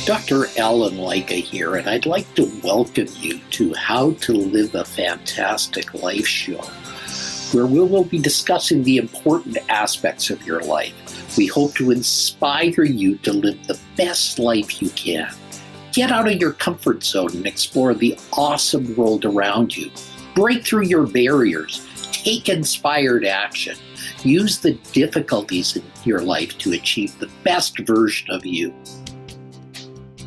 Dr. Alan Leica here, and I'd like to welcome you to How to Live a Fantastic Life show, where we will be discussing the important aspects of your life. We hope to inspire you to live the best life you can. Get out of your comfort zone and explore the awesome world around you. Break through your barriers. Take inspired action. Use the difficulties in your life to achieve the best version of you.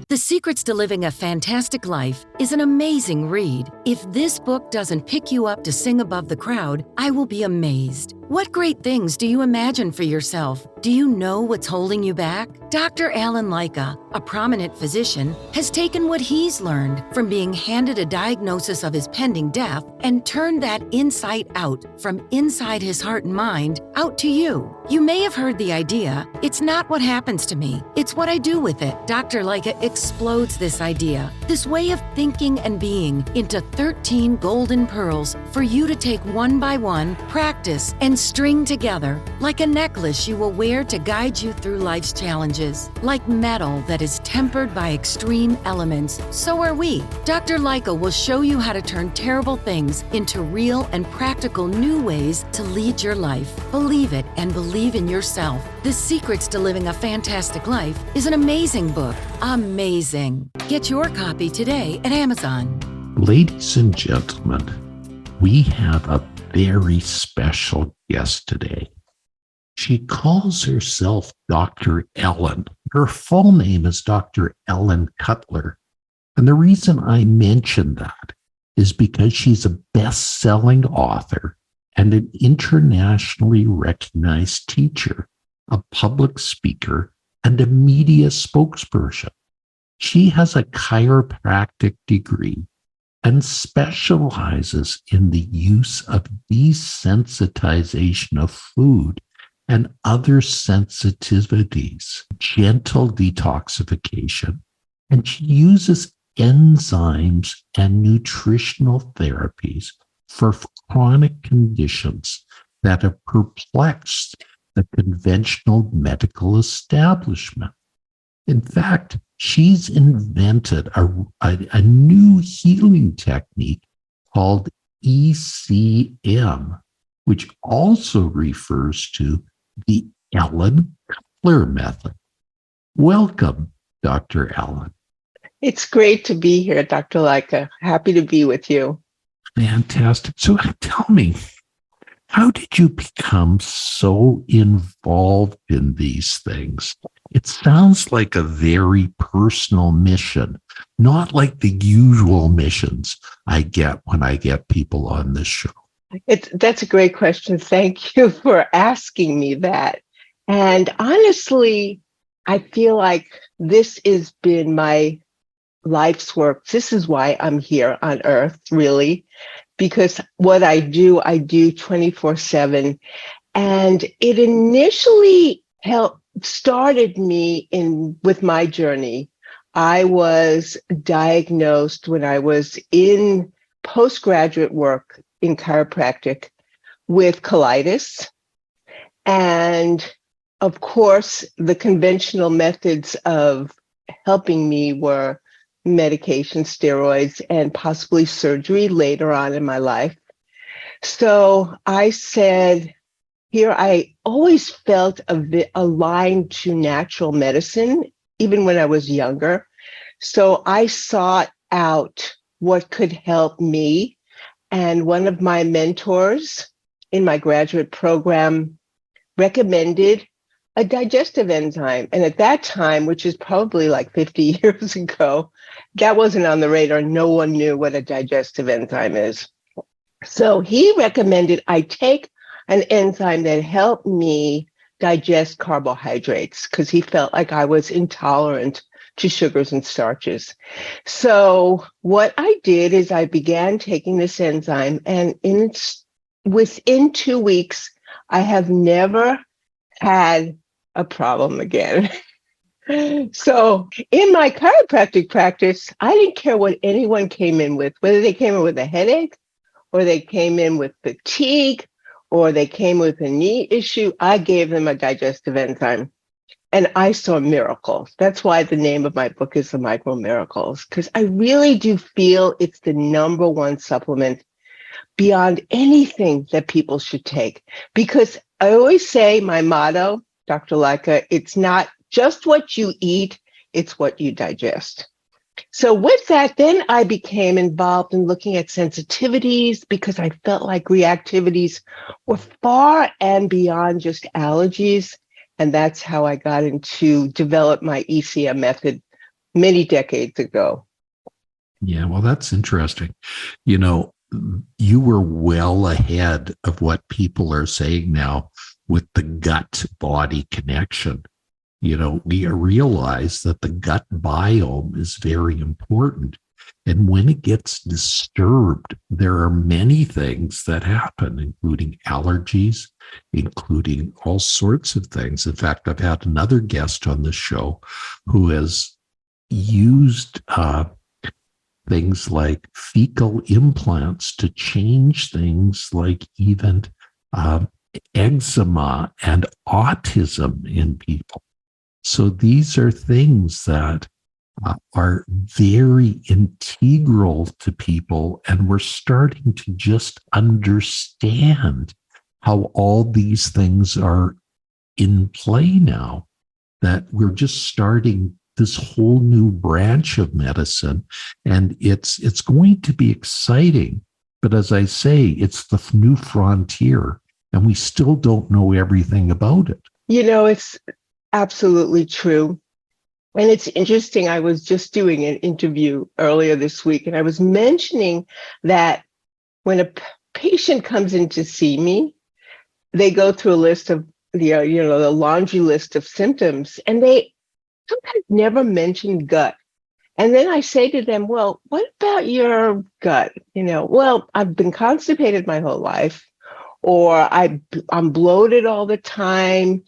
The Secrets to Living a Fantastic Life is an amazing read. If this book doesn't pick you up to sing above the crowd, I will be amazed. What great things do you imagine for yourself? Do you know what's holding you back? Dr. Alan Leica, a prominent physician, has taken what he's learned from being handed a diagnosis of his pending death and turned that insight out from inside his heart and mind out to you. You may have heard the idea, it's not what happens to me, it's what I do with it. Dr. Leica explodes this idea, this way of thinking and being, into 13 golden pearls for you to take one by one, practice, and string together like a necklace you will wear to guide you through life's challenges. Like metal that is tempered by extreme elements, so are we. Dr. Leica will show you how to turn terrible things into real and practical new ways to lead your life. Believe it and believe in yourself. The Secrets to Living a Fantastic Life is an amazing book. Amazing. Get your copy today at Amazon. Ladies and gentlemen, we have a very special guest today. She calls herself Dr. Ellen. Her full name is Dr. Ellen Cutler. And the reason I mention that is because she's a best-selling author and an internationally recognized teacher, a public speaker, and a media spokesperson. She has a chiropractic degree and specializes in the use of desensitization of food and other sensitivities, gentle detoxification, and she uses enzymes and nutritional therapies for chronic conditions that have perplexed the conventional medical establishment. In fact, she's invented a new healing technique called ECM, which also refers to the Ellen Cutler method. Welcome, Dr. Ellen. It's great to be here, Dr. Leica. Happy to be with you. Fantastic. So tell me, how did you become so involved in these things? It sounds like a very personal mission, not like the usual missions I get when I get people on this show. That's a great question. Thank you for asking me that. And honestly, I feel like this has been my life's work. This is why I'm here on Earth, really, because what I do 24/7. And it initially started me with my journey. I was diagnosed when I was in postgraduate work in chiropractic with colitis. And of course, the conventional methods of helping me were medication, steroids, and possibly surgery later on in my life. So I said, here, I always felt a bit aligned to natural medicine, even when I was younger. So I sought out what could help me. And one of my mentors in my graduate program recommended a digestive enzyme. And at that time, which is probably like 50 years ago, that wasn't on the radar. No one knew what a digestive enzyme is. So he recommended I take an enzyme that helped me digest carbohydrates because he felt like I was intolerant to sugars and starches. So what I did is I began taking this enzyme, and within 2 weeks, I have never had a problem again. So in my chiropractic practice, I didn't care what anyone came in with, whether they came in with a headache or they came in with fatigue or they came with a knee issue. I gave them a digestive enzyme. And I saw miracles. That's why the name of my book is The Micro Miracles, because I really do feel it's the number one supplement beyond anything that people should take. Because I always say my motto, Dr. Leica, it's not just what you eat, it's what you digest. So with that, then I became involved in looking at sensitivities because I felt like reactivities were far and beyond just allergies. And that's how I got into develop my ECM method many decades ago. Yeah, well, that's interesting. You know, you were well ahead of what people are saying now with the gut body connection. You know, we realize that the gut biome is very important. And when it gets disturbed, there are many things that happen, including allergies, including all sorts of things. In fact, I've had another guest on the show who has used things like fecal implants to change things like even eczema and autism in people. So these are things that are very integral to people, and we're starting to just understand how all these things are in play now, that we're just starting this whole new branch of medicine, and it's going to be exciting. But as I say, it's the new frontier, and we still don't know everything about it. You know, it's absolutely true. And it's interesting. I was just doing an interview earlier this week, and I was mentioning that when a patient comes in to see me, they go through a list of the laundry list of symptoms, and they sometimes never mention gut. And then I say to them, well, what about your gut? Well, I've been constipated my whole life, or I'm bloated all the time,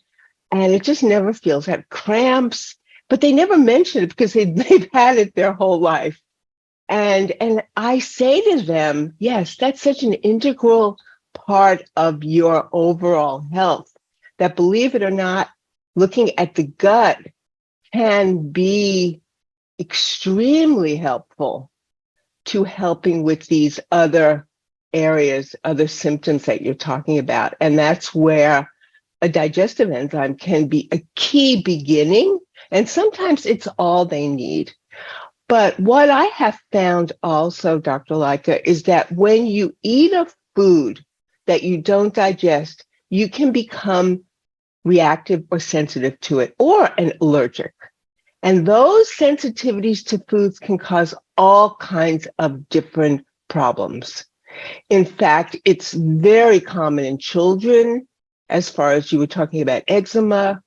and it just never feels. I have cramps, but they never mention it because they've had it their whole life. And I say to them, yes, that's such an integral part of your overall health that, believe it or not, looking at the gut can be extremely helpful to helping with these other areas, other symptoms that you're talking about. And that's where a digestive enzyme can be a key beginning. And sometimes it's all they need. But what I have found also, Dr. Leica, is that when you eat a food that you don't digest, you can become reactive or sensitive to it, or an allergic. And those sensitivities to foods can cause all kinds of different problems. In fact, it's very common in children, as far as you were talking about eczema.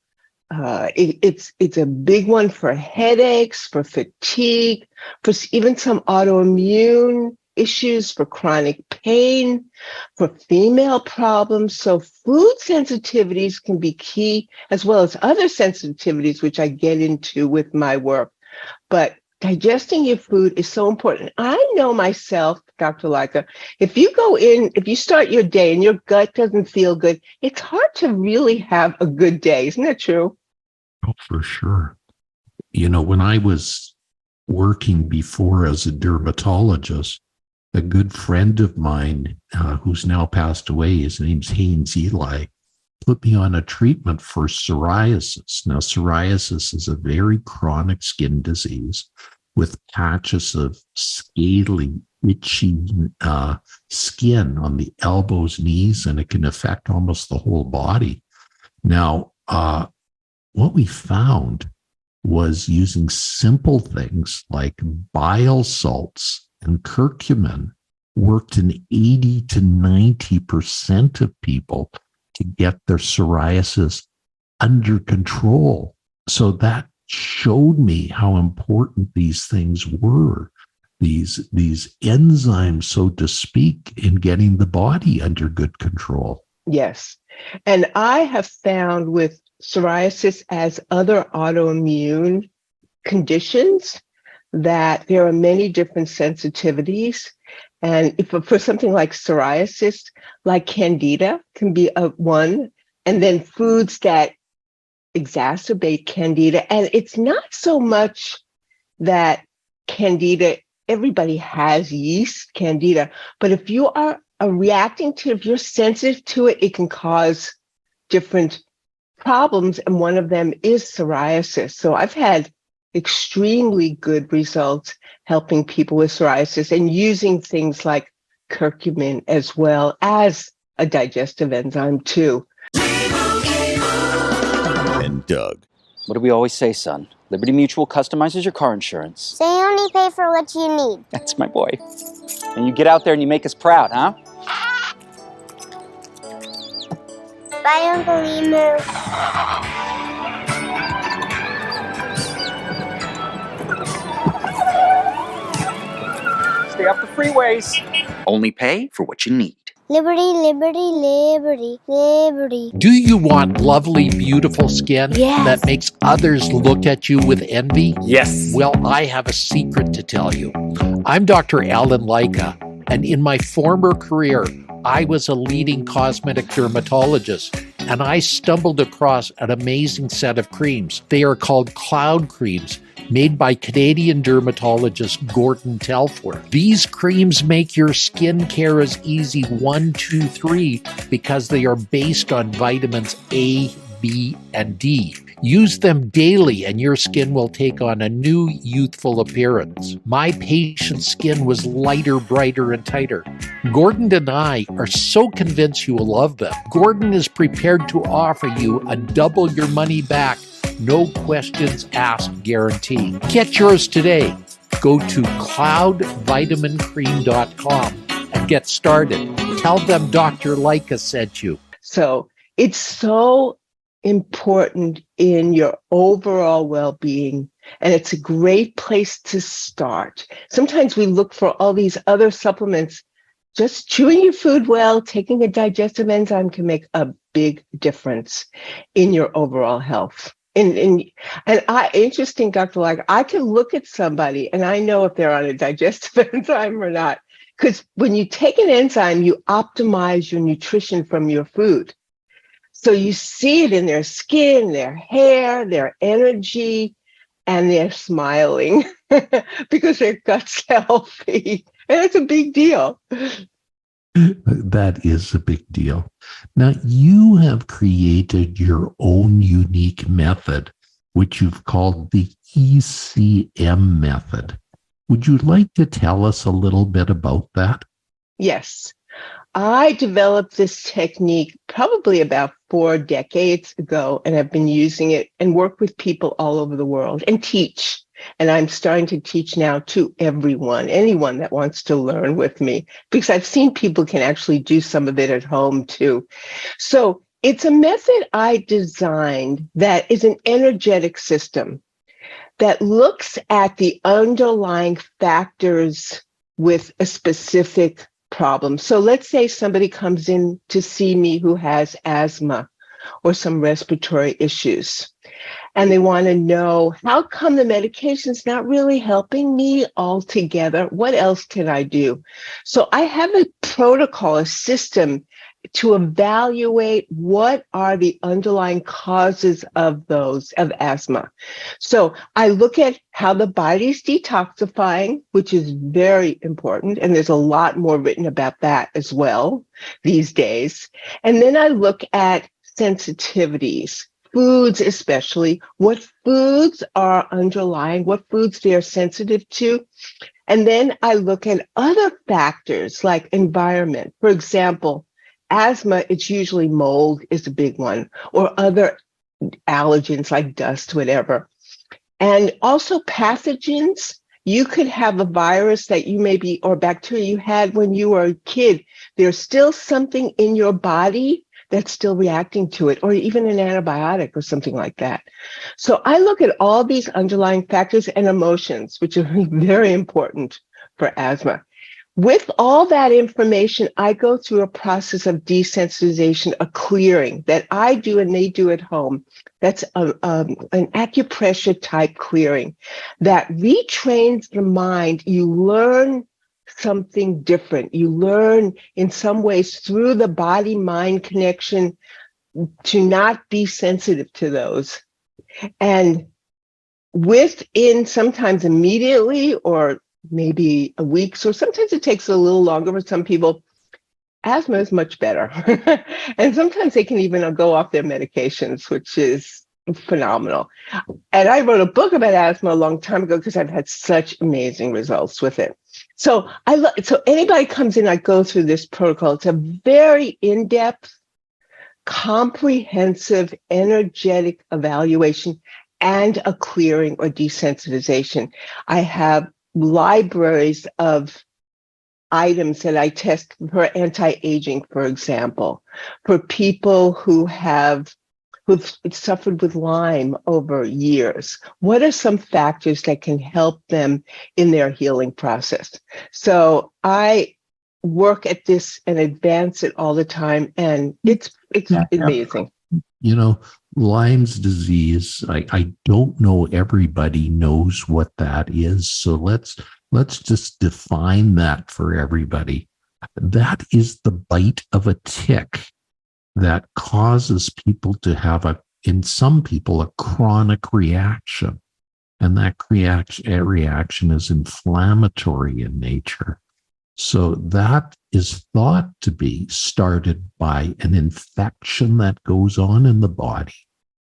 It's a big one for headaches, for fatigue, for even some autoimmune issues, for chronic pain, for female problems. So food sensitivities can be key, as well as other sensitivities, which I get into with my work. But digesting your food is so important. I know myself, Dr. Leica, if you start your day and your gut doesn't feel good, it's hard to really have a good day. Isn't that true? Oh, for sure. When I was working before as a dermatologist, a good friend of mine who's now passed away, his name's Haynes Eli, put me on a treatment for psoriasis. Now, psoriasis is a very chronic skin disease with patches of scaly, itchy skin on the elbows, knees, and it can affect almost the whole body. Now, what we found was using simple things like bile salts and curcumin worked in 80 to 90% of people to get their psoriasis under control. So that showed me how important these things were, these enzymes, so to speak, in getting the body under good control. Yes. And I have found with psoriasis, as other autoimmune conditions, that there are many different sensitivities. And if for something like psoriasis, like candida can be one, and then foods that exacerbate candida. And it's not so much that candida, everybody has yeast candida, but if you are reacting to, if you're sensitive to it, it can cause different problems. And one of them is psoriasis. So I've had extremely good results helping people with psoriasis and using things like curcumin as well as a digestive enzyme too. And Doug. What do we always say, son? Liberty Mutual customizes your car insurance. So you only pay for what you need. That's my boy. And you get out there and you make us proud, huh? Bye, Uncle Emu. Stay off the freeways. Only pay for what you need. Liberty, liberty, liberty, liberty. Do you want lovely, beautiful skin that makes others look at you with envy? Yes. Well, I have a secret to tell you. I'm Dr. Alan Leica, and in my former career, I was a leading cosmetic dermatologist, and I stumbled across an amazing set of creams. They are called Cloud Creams, made by Canadian dermatologist Gordon Telford. These creams make your skin care as easy 1, 2, 3 because they are based on vitamins A, B, and D. Use them daily and your skin will take on a new youthful appearance. My patient's skin was lighter, brighter, and tighter. Gordon and I are so convinced you will love them. Gordon is prepared to offer you a double your money back, no questions asked guarantee. Get yours today. Go to cloudvitamincream.com and get started. Tell them Dr. Leica sent you. So it's so important in your overall well-being, and it's a great place to start. Sometimes we look for all these other supplements. Just chewing your food well, taking a digestive enzyme can make a big difference in your overall health. Interesting, Dr. Leica, I can look at somebody and I know if they're on a digestive enzyme or not. Because when you take an enzyme, you optimize your nutrition from your food. So you see it in their skin, their hair, their energy, and they're smiling because their gut's healthy. And it's a big deal. That is a big deal. Now, you have created your own unique method, which you've called the ECM method. Would you like to tell us a little bit about that? Yes. I developed this technique probably about 4 decades ago, and I've been using it and work with people all over the world and teach. And I'm starting to teach now to everyone, anyone that wants to learn with me, because I've seen people can actually do some of it at home too. So it's a method I designed that is an energetic system that looks at the underlying factors with a specific problem. So let's say somebody comes in to see me who has asthma or some respiratory issues, and they want to know, how come the medication's not really helping me altogether? What else can I do? So I have a protocol, a system to evaluate what are the underlying causes of asthma. So I look at how the body's detoxifying, which is very important. And there's a lot more written about that as well these days. And then I look at sensitivities, foods especially, what foods are underlying, what foods they are sensitive to. And then I look at other factors like environment. For example, asthma, it's usually mold is a big one, or other allergens like dust, whatever. And also pathogens. You could have a virus that you maybe, or bacteria you had when you were a kid. There's still something in your body that's still reacting to it, or even an antibiotic or something like that. So I look at all these underlying factors and emotions, which are very important for asthma. With all that information, I go through a process of desensitization, a clearing that I do and they do at home. That's an acupressure type clearing that retrains the mind. You learn something different. You learn in some ways through the body-mind connection to not be sensitive to those And within sometimes immediately or maybe a week, so sometimes it takes a little longer for some people, asthma is much better. And sometimes they can even go off their medications, which is phenomenal. And I wrote a book about asthma a long time ago because I've had such amazing results with it. So so anybody comes in, I go through this protocol. It's a very in-depth, comprehensive, energetic evaluation and a clearing or desensitization. I have libraries of items that I test for anti-aging, for example, for people who've suffered with Lyme over years. What are some factors that can help them in their healing process? So I work at this and advance it all the time, and it's amazing. Lyme's disease, I don't know everybody knows what that is. So let's just define that for everybody. That is the bite of a tick that causes people to have in some people, a chronic reaction. And that reaction is inflammatory in nature. So that is thought to be started by an infection that goes on in the body,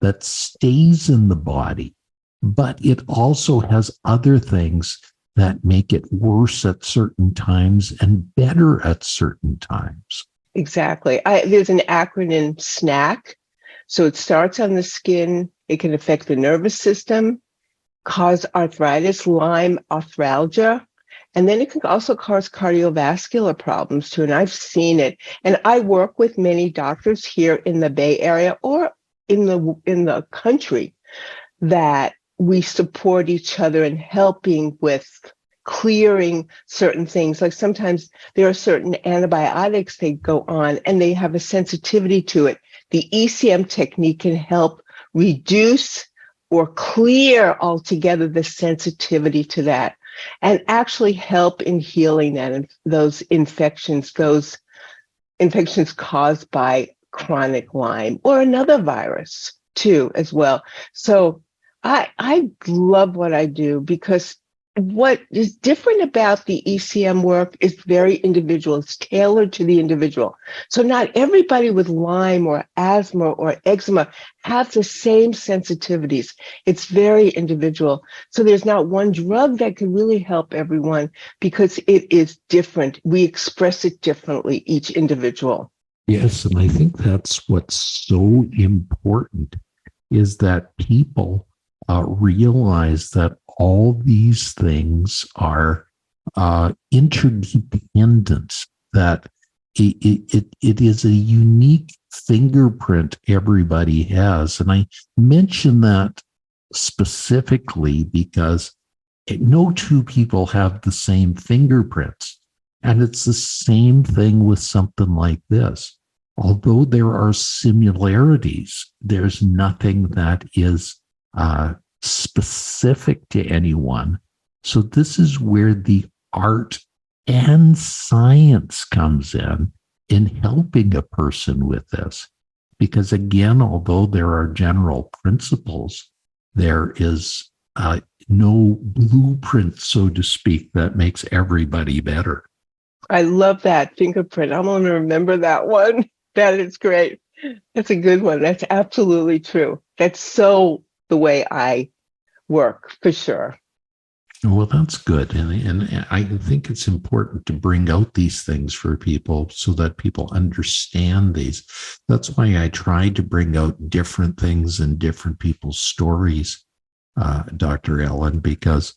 that stays in the body, but it also has other things that make it worse at certain times and better at certain times. Exactly. There's an acronym SNAC. So it starts on the skin. It can affect the nervous system, cause arthritis, Lyme, arthralgia. And then it can also cause cardiovascular problems too. And I've seen it. And I work with many doctors here in the Bay Area or in the country that we support each other in helping with clearing certain things. Like sometimes there are certain antibiotics they go on and they have a sensitivity to it. The ECM technique can help reduce or clear altogether the sensitivity to that and actually help in healing that and those infections caused by chronic Lyme or another virus too as well. So I love what I do because what is different about the ECM work is very individual. It's tailored to the individual. So not everybody with Lyme or asthma or eczema have the same sensitivities. It's very individual. So there's not one drug that can really help everyone because it is different. We express it differently, each individual. Yes, and I think that's what's so important is that people realize that all these things are interdependent, that it is a unique fingerprint everybody has. And I mention that specifically because no two people have the same fingerprints. And it's the same thing with something like this. Although there are similarities, there's nothing that is specific to anyone. So this is where the art and science comes in helping a person with this. Because again, although there are general principles, there is no blueprint, so to speak, that makes everybody better. I love that fingerprint. I'm going to remember that one. That is great. That's a good one. That's absolutely true. That's so the way I work, for sure. Well, that's good. And I think it's important to bring out these things for people so that people understand these. That's why I try to bring out different things and different people's stories, Dr. Ellen, because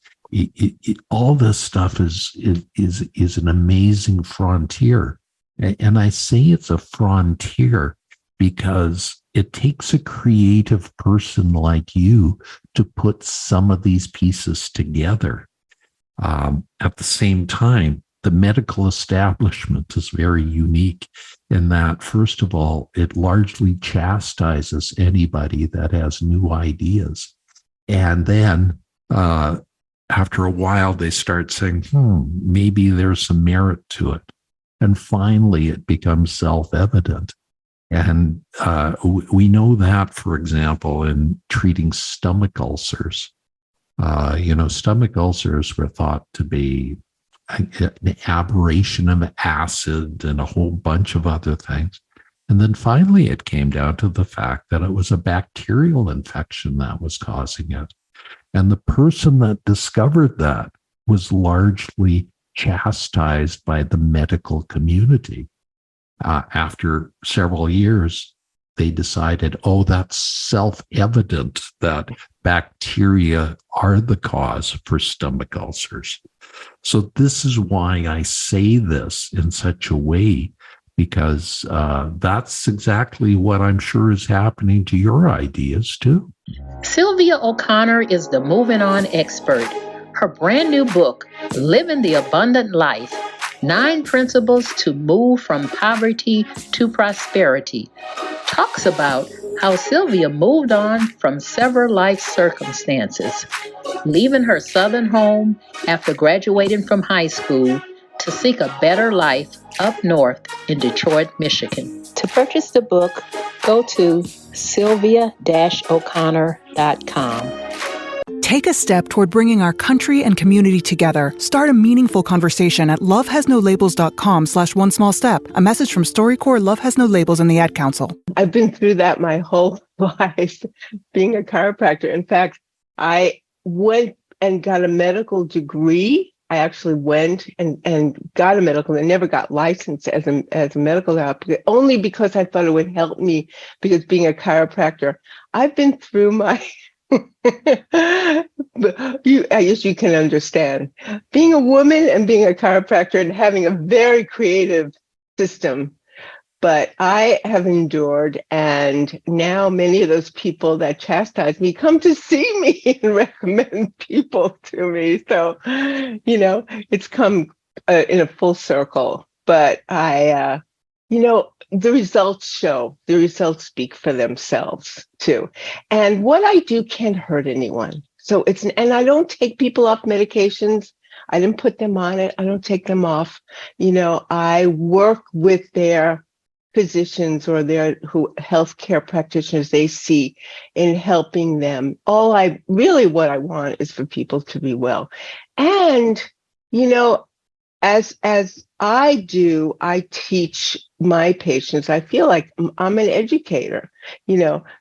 all this stuff is an amazing frontier. And I say it's a frontier because it takes a creative person like you to put some of these pieces together. At the same time, the medical establishment is very unique in that, first of all, it largely chastises anybody that has new ideas. And then after a while, they start saying, maybe there's some merit to it. And finally, it becomes self-evident. And we know that, for example, in treating stomach ulcers. Stomach ulcers were thought to be an aberration of acid and a whole bunch of other things. And then finally, it came down to the fact that it was a bacterial infection that was causing it. And the person that discovered that was largely chastised by the medical community. After several years, they decided, that's self-evident that bacteria are the cause for stomach ulcers. So this is why I say this in such a way, because that's exactly what I'm sure is happening to your ideas too. Sylvia O'Connor is the moving on expert. Her brand new book, Living the Abundant Life, 9 Principles to Move from Poverty to Prosperity, talks about how Sylvia moved on from several life circumstances, leaving her southern home after graduating from high school to seek a better life up north in Detroit, Michigan. To purchase the book, go to sylvia-o'connor.com. Take a step toward bringing our country and community together. Start a meaningful conversation at lovehasnolabels.com/one small step. A message from StoryCorps, Love Has No Labels, and the Ad Council. I've been through that my whole life, being a chiropractor. In fact, I went and got a medical degree. I actually went and got a medical. I never got licensed as a medical doctor, only because I thought it would help me, because being a chiropractor, I've been through my I guess you can understand being a woman and being a chiropractor and having a very creative system. But I have endured, and now many of those people that chastise me come to see me and recommend people to me. So, it's come in a full circle. But the results speak for themselves too. And what I do can't hurt anyone. So and I don't take people off medications. I didn't put them on it. I don't take them off. I work with their physicians or their healthcare practitioners they see in helping them. What I want is for people to be well. And, as I teach my patients. I feel like I'm an educator,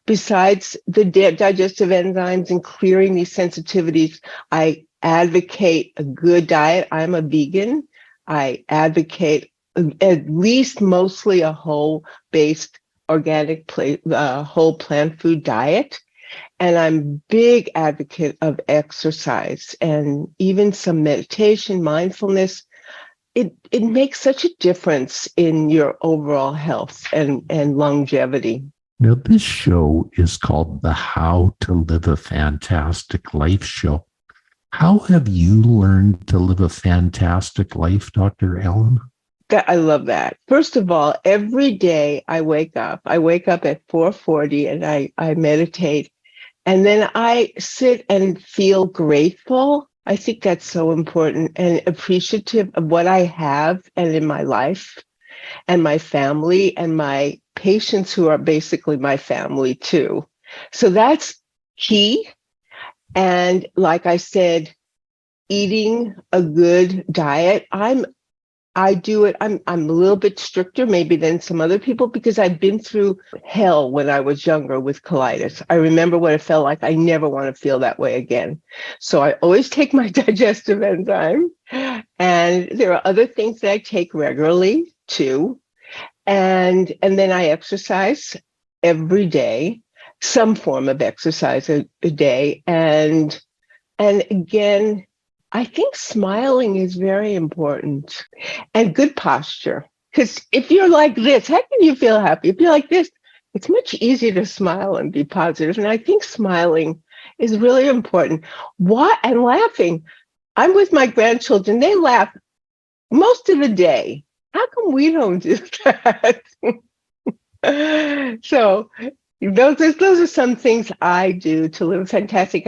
besides the digestive enzymes and clearing these sensitivities. I advocate a good diet. I'm a vegan. I advocate at least mostly a whole-based organic whole plant food diet. And I'm big advocate of exercise and even some meditation, mindfulness. It makes such a difference in your overall health and longevity. Now, this show is called the How to Live a Fantastic Life show. How have you learned to live a fantastic life, Dr. Ellen? I love that. First of all, every day I wake up at 4:40 and I meditate. And then I sit and feel grateful. I think that's so important, and appreciative of what I have and in my life and my family and my patients who are basically my family too. So that's key. And like I said, eating a good diet. I do it. I'm a little bit stricter maybe than some other people because I've been through hell when I was younger with colitis. I remember what it felt like. I never want to feel that way again. So I always take my digestive enzyme, and there are other things that I take regularly too. And then I exercise every day, some form of exercise a day. And again, I think smiling is very important, and good posture. Because if you're like this, how can you feel happy? If you're like this, it's much easier to smile and be positive. And I think smiling is really important. And laughing. I'm with my grandchildren. They laugh most of the day. How come we don't do that? So those are some things I do to live fantastic.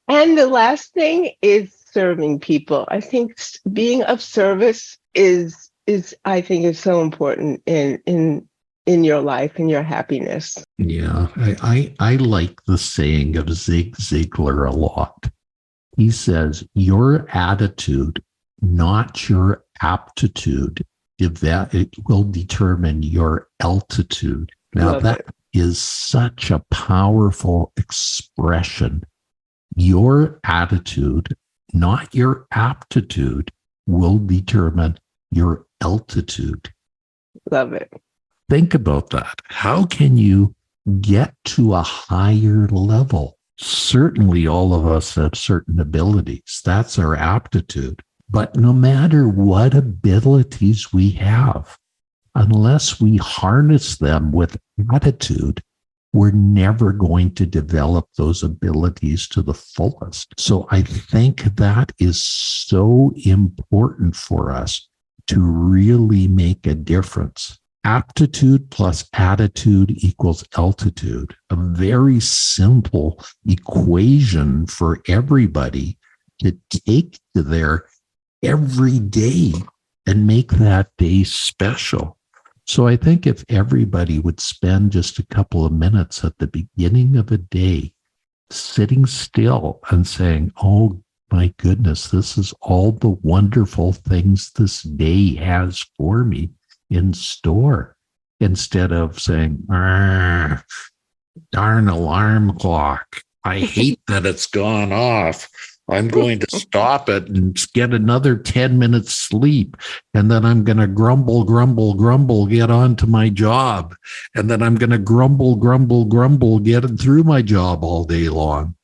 And the last thing is serving people. I think being of service is so important in in your life and your happiness. Yeah, I like the saying of Zig Ziglar a lot. He says, your attitude, not your aptitude, if that it will determine your altitude. Now, Love that it. is such a powerful expression. Your attitude, not your aptitude, will determine your altitude. Love it. Think about that. How can you get to a higher level? Certainly, all of us have certain abilities. That's our aptitude. But no matter what abilities we have, unless we harness them with attitude, we're never going to develop those abilities to the fullest. So I think that is so important for us to really make a difference. Aptitude plus attitude equals altitude, a very simple equation for everybody to take to their every day and make that day special. So I think if everybody would spend just a couple of minutes at the beginning of a day sitting still and saying, oh my goodness, this is all the wonderful things this day has for me in store, instead of saying, darn alarm clock, I hate that it's gone off. I'm going to stop it and get another 10 minutes sleep. And then I'm going to grumble, get on to my job. And then I'm going to grumble, get through my job all day long.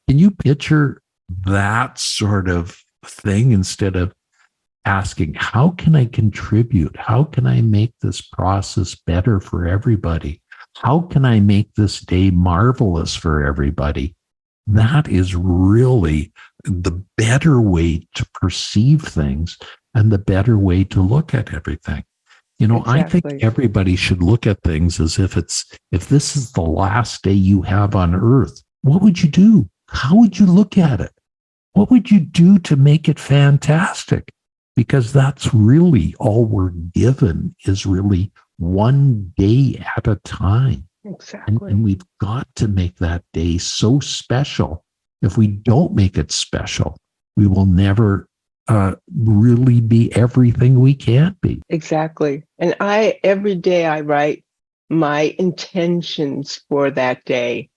Can you picture that sort of thing instead of asking, how can I contribute? How can I make this process better for everybody? How can I make this day marvelous for everybody? That is really the better way to perceive things and the better way to look at everything. You know, Exactly. I think everybody should look at things as if this is the last day you have on earth. What would you do? How would you look at it? What would you do to make it fantastic? Because that's really all we're given, is really one day at a time. Exactly. And we've got to make that day so special. If we don't make it special, we will never really be everything we can be. Exactly. And every day I write my intentions for that day,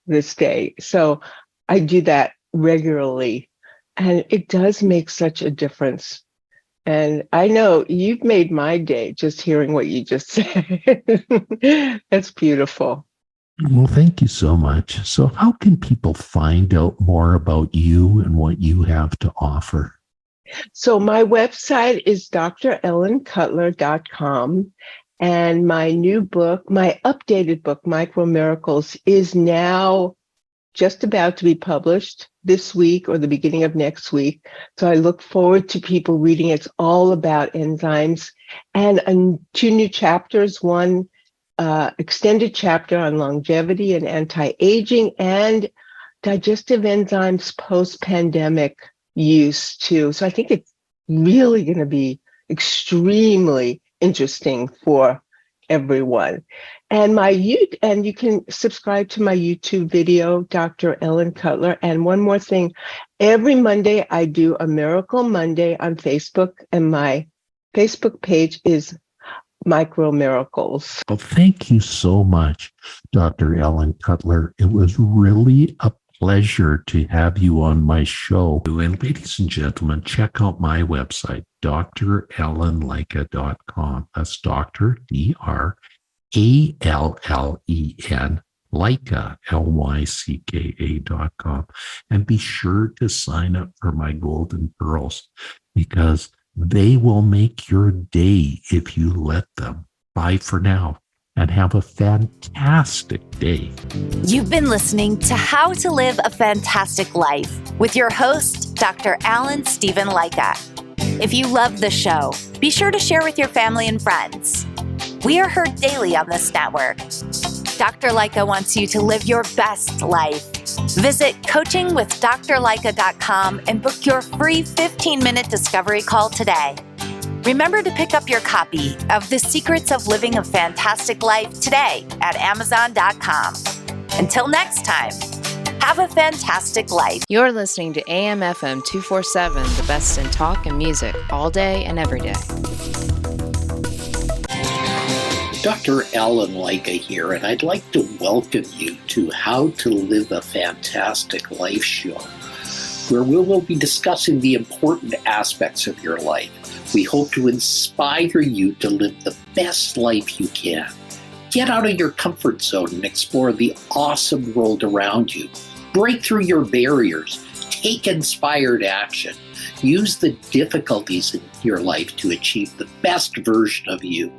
this day. So I do that regularly, and it does make such a difference. And I know you've made my day just hearing what you just said. That's beautiful. Well, thank you so much. So how can people find out more about you and what you have to offer? So my website is drellencutler.com. And my new book, my updated book, Micro Miracles, is now just about to be published this week or the beginning of next week. So I look forward to people reading. It's all about enzymes, and 2 new chapters, one extended chapter on longevity and anti-aging, and digestive enzymes post-pandemic use too. So I think it's really going to be extremely interesting for everyone. And you can subscribe to my YouTube video, Dr. Ellen Cutler. And one more thing, every Monday I do a Miracle Monday on Facebook, and my Facebook page is Micro Miracles. Well, thank you so much, Dr. Ellen Cutler. It was really a pleasure to have you on my show. And ladies and gentlemen, check out my website, drellenleica.com. That's Dr. DRALLEN, Leica, LYCKA.com. And be sure to sign up for my Golden Pearls, because they will make your day if you let them. Bye for now, and have a fantastic day. You've been listening to How to Live a Fantastic Life with your host, Dr. Alan Stephen Leica. If you love the show, be sure to share with your family and friends. We are heard daily on this network. Dr. Leica wants you to live your best life. Visit coachingwithdrleica.com and book your free 15-minute discovery call today. Remember to pick up your copy of The Secrets of Living a Fantastic Life today at Amazon.com. Until next time, have a fantastic life. You're listening to AM/FM 247, the best in talk and music, all day and every day. Dr. Alan Leica here, and I'd like to welcome you to How to Live a Fantastic Life show, where we will be discussing the important aspects of your life. We hope to inspire you to live the best life you can. Get out of your comfort zone and explore the awesome world around you. Break through your barriers. Take inspired action. Use the difficulties in your life to achieve the best version of you.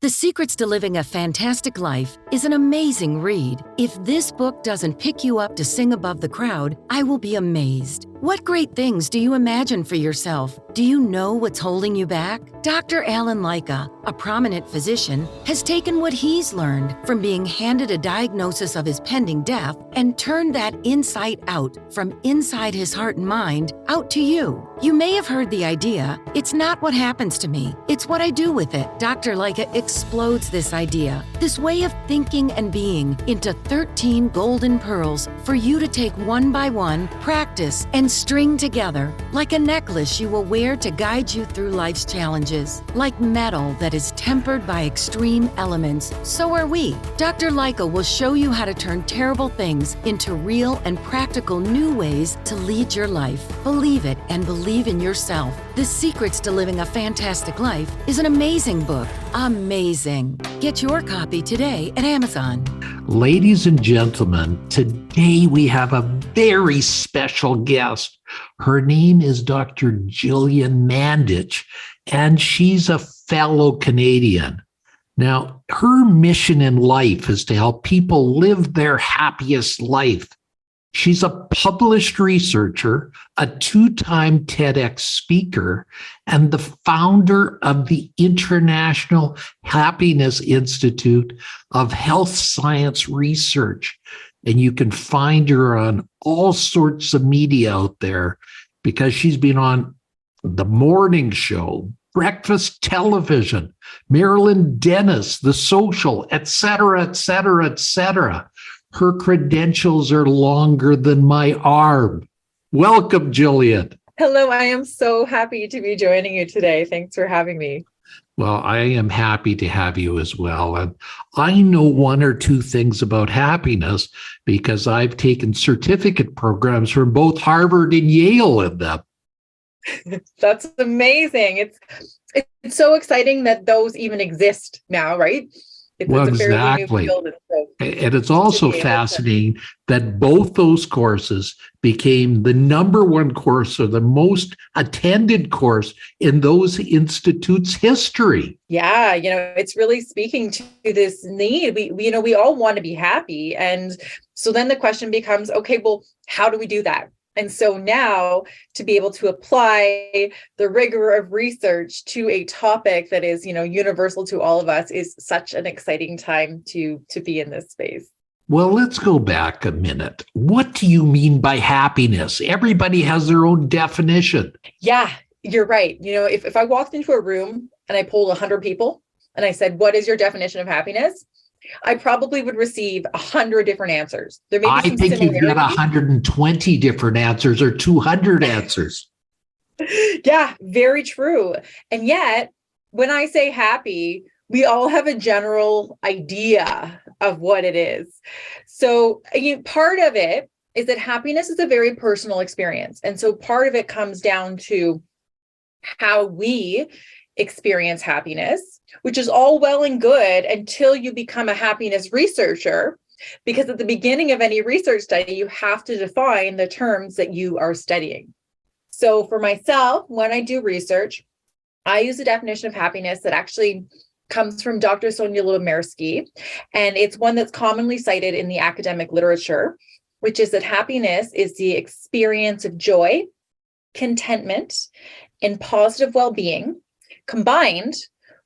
The Secrets to Living a Fantastic Life is an amazing read. If this book doesn't pick you up to sing above the crowd, I will be amazed. What great things do you imagine for yourself? Do you know what's holding you back? Dr. Alan Leica, a prominent physician, has taken what he's learned from being handed a diagnosis of his pending death and turned that insight out from inside his heart and mind out to you. You may have heard the idea, it's not what happens to me, it's what I do with it. Dr. Leica explodes this idea, this way of thinking and being, into 13 golden pearls for you to take one by one, practice, and string together like a necklace you will wear to guide you through life's challenges. Like metal that is tempered by extreme elements, so are we. Dr. Leica will show you how to turn terrible things into real and practical new ways to lead your life. Believe it and believe in yourself. The Secrets to Living a Fantastic Life is an amazing book. Amazing. Get your copy today at Amazon. Ladies and gentlemen, today we have a very special guest. Her name is Dr. Gillian Mandich, and she's a fellow Canadian. Now, her mission in life is to help people live their happiest life. She's a published researcher, a 2-time TEDx speaker, and the founder of the International Happiness Institute of Health Science Research. And you can find her on all sorts of media out there because she's been on The Morning Show, breakfast television, Marilyn Dennis, The Social, etc., etc., etc. Her credentials are longer than my arm. Welcome, Gillian. Hello, I am so happy to be joining you today. Thanks for having me. Well, I am happy to have you as well. And I know one or two things about happiness because I've taken certificate programs from both Harvard and Yale in them. That's amazing. It's so exciting that those even exist now, right? Well, exactly. And it's also fascinating that both those courses became the number one course or the most attended course in those institutes' history. Yeah, it's really speaking to this need. We all want to be happy. And so then the question becomes, okay, well, how do we do that? And so now to be able to apply the rigor of research to a topic that is, universal to all of us is such an exciting time to be in this space. Well, let's go back a minute. What do you mean by happiness? Everybody has their own definition. Yeah, you're right. If I walked into a room and I polled 100 people and I said, what is your definition of happiness? I probably would receive 100 different answers. There may be some I think you get 120 different answers or 200 answers. Yeah, very true. And yet, when I say happy, we all have a general idea of what it is. So part of it is that happiness is a very personal experience. And so part of it comes down to how we experience happiness, which is all well and good until you become a happiness researcher, because at the beginning of any research study, you have to define the terms that you are studying. So for myself, when I do research, I use a definition of happiness that actually comes from Dr. Sonia Lubomirsky, and it's one that's commonly cited in the academic literature, which is that happiness is the experience of joy, contentment, and positive well-being, combined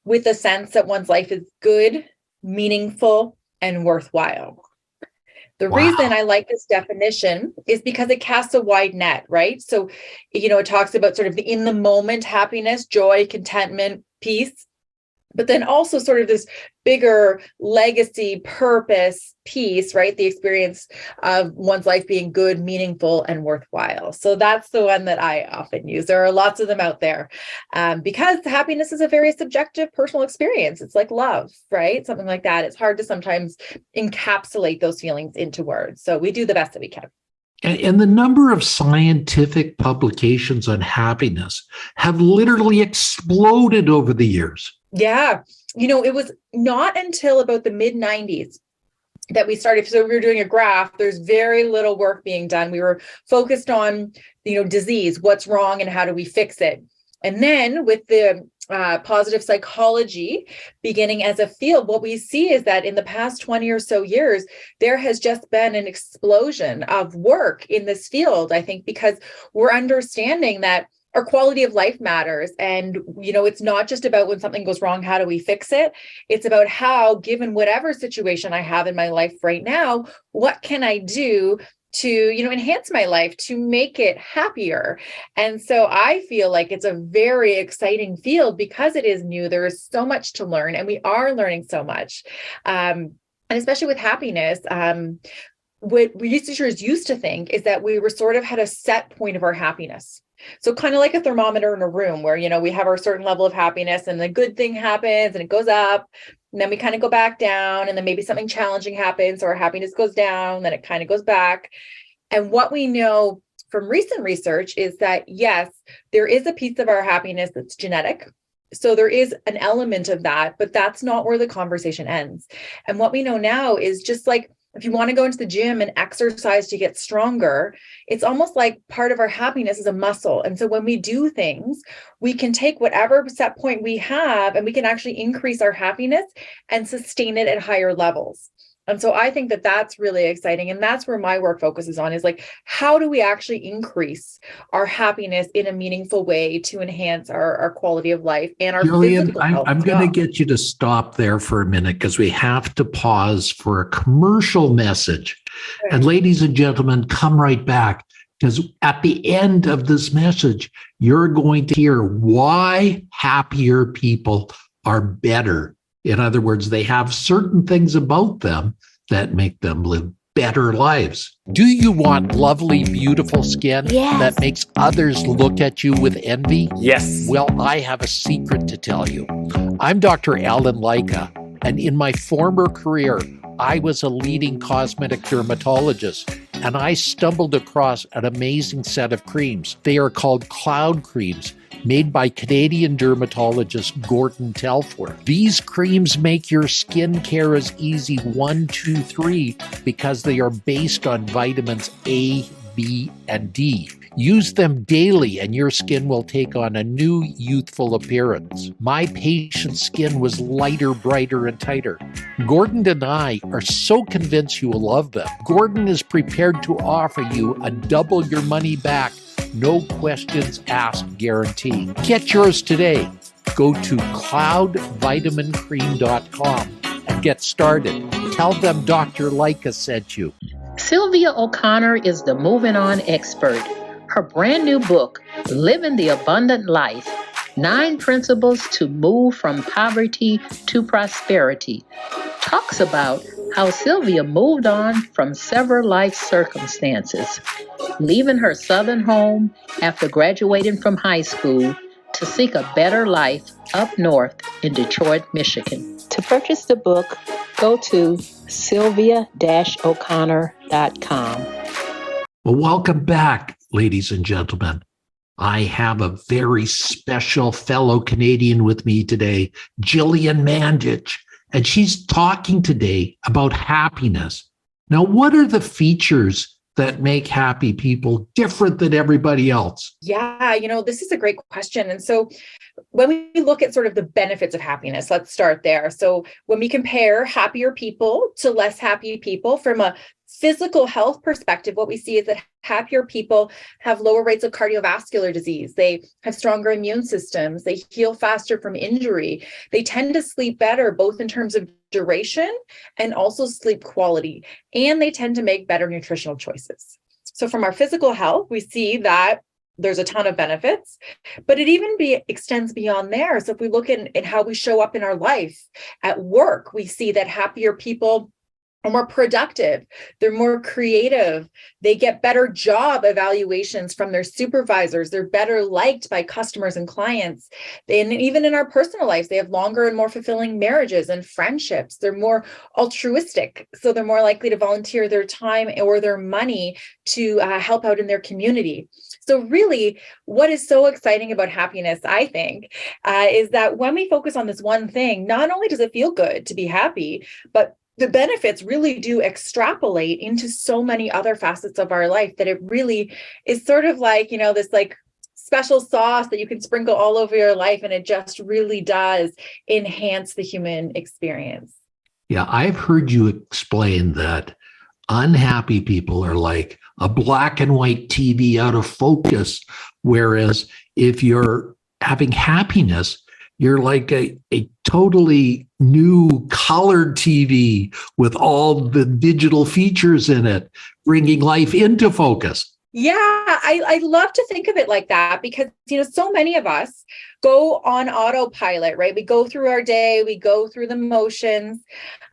with a sense that one's life is good, meaningful, and worthwhile. The Wow. reason I like this definition is because it casts a wide net, right? So, it talks about sort of the in the moment happiness, joy, contentment, peace, but then also sort of this bigger legacy, purpose piece, right? The experience of one's life being good, meaningful, and worthwhile. So that's the one that I often use. There are lots of them out there because happiness is a very subjective personal experience. It's like love, right? Something like that. It's hard to sometimes encapsulate those feelings into words. So we do the best that we can. And the number of scientific publications on happiness have literally exploded over the years. Yeah. It was not until about the mid 90s that we started. So we were doing a graph. There's very little work being done. We were focused on, disease, what's wrong and how do we fix it? And then with the positive psychology beginning as a field, what we see is that in the past 20 or so years, there has just been an explosion of work in this field, I think, because we're understanding that our quality of life matters. And, it's not just about when something goes wrong, how do we fix it? It's about how, given whatever situation I have in my life right now, what can I do to, enhance my life, to make it happier? And so I feel like it's a very exciting field because it is new. There is so much to learn, and we are learning so much. And especially with happiness, what researchers used to think is that we were sort of had a set point of our happiness. So kind of like a thermometer in a room where, we have our certain level of happiness and the good thing happens and it goes up, and then we kind of go back down, and then maybe something challenging happens, so our happiness goes down, then it kind of goes back. And what we know from recent research is that, yes, there is a piece of our happiness that's genetic. So there is an element of that, but that's not where the conversation ends. And what we know now is just like, if you want to go into the gym and exercise to get stronger, it's almost like part of our happiness is a muscle. And so when we do things, we can take whatever set point we have and we can actually increase our happiness and sustain it at higher levels. And so I think that that's really exciting. And that's where my work focuses on, is like, how do we actually increase our happiness in a meaningful way to enhance our quality of life and our Gillian, physical health? I'm going to get you to stop there for a minute because we have to pause for a commercial message. Okay. And ladies and gentlemen, come right back, because at the end of this message, you're going to hear why happier people are better. In other words, they have certain things about them that make them live better lives. Do you want lovely, beautiful skin that makes others look at you with envy? Yes. Well, I have a secret to tell you. I'm Dr. Alan Leica, and in my former career, I was a leading cosmetic dermatologist, and I stumbled across an amazing set of creams. They are called Cloud Creams, made by Canadian dermatologist Gordon Telford. These creams make your skin care as easy 1, 2, 3 because they are based on vitamins A, B, and D. Use them daily and your skin will take on a new youthful appearance. My patient's skin was lighter, brighter, and tighter. Gordon and I are so convinced you will love them. Gordon is prepared to offer you a double your money back, no questions asked guarantee. Get yours today. Go to cloudvitamincream.com and get started. Tell them Dr. Leica sent you. Sylvia O'Connor is the moving on expert. Her brand new book, Living the Abundant Life, 9 Principles to Move from Poverty to Prosperity, talks about how Sylvia moved on from several life circumstances, leaving her southern home after graduating from high school to seek a better life up north in Detroit, Michigan. To purchase the book, go to sylvia-o'connor.com. Well, welcome back, ladies and gentlemen. I have a very special fellow Canadian with me today, Gillian Mandich, and she's talking today about happiness. Now, what are the features that make happy people different than everybody else? Yeah, this is a great question. And so when we look at sort of the benefits of happiness, let's start there. So when we compare happier people to less happy people from a physical health perspective, what we see is that happier people have lower rates of cardiovascular disease. They have stronger immune systems. They heal faster from injury. They tend to sleep better, both in terms of duration and also sleep quality. And they tend to make better nutritional choices. So from our physical health, we see that there's a ton of benefits, but it even extends beyond there. So if we look at how we show up in our life at work, we see that happier people are more productive. They're more creative. They get better job evaluations from their supervisors. They're better liked by customers and clients. And even in our personal lives, they have longer and more fulfilling marriages and friendships. They're more altruistic. So they're more likely to volunteer their time or their money to help out in their community. So really, what is so exciting about happiness, I think, is that when we focus on this one thing, not only does it feel good to be happy, but the benefits really do extrapolate into so many other facets of our life that it really is sort of like, this like special sauce that you can sprinkle all over your life. And it just really does enhance the human experience. Yeah, I've heard you explain that unhappy people are like a black and white TV out of focus, whereas if you're having happiness, you're like a totally new colored TV with all the digital features in it, bringing life into focus. Yeah, I love to think of it like that because, so many of us go on autopilot, right? We go through our day, we go through the motions.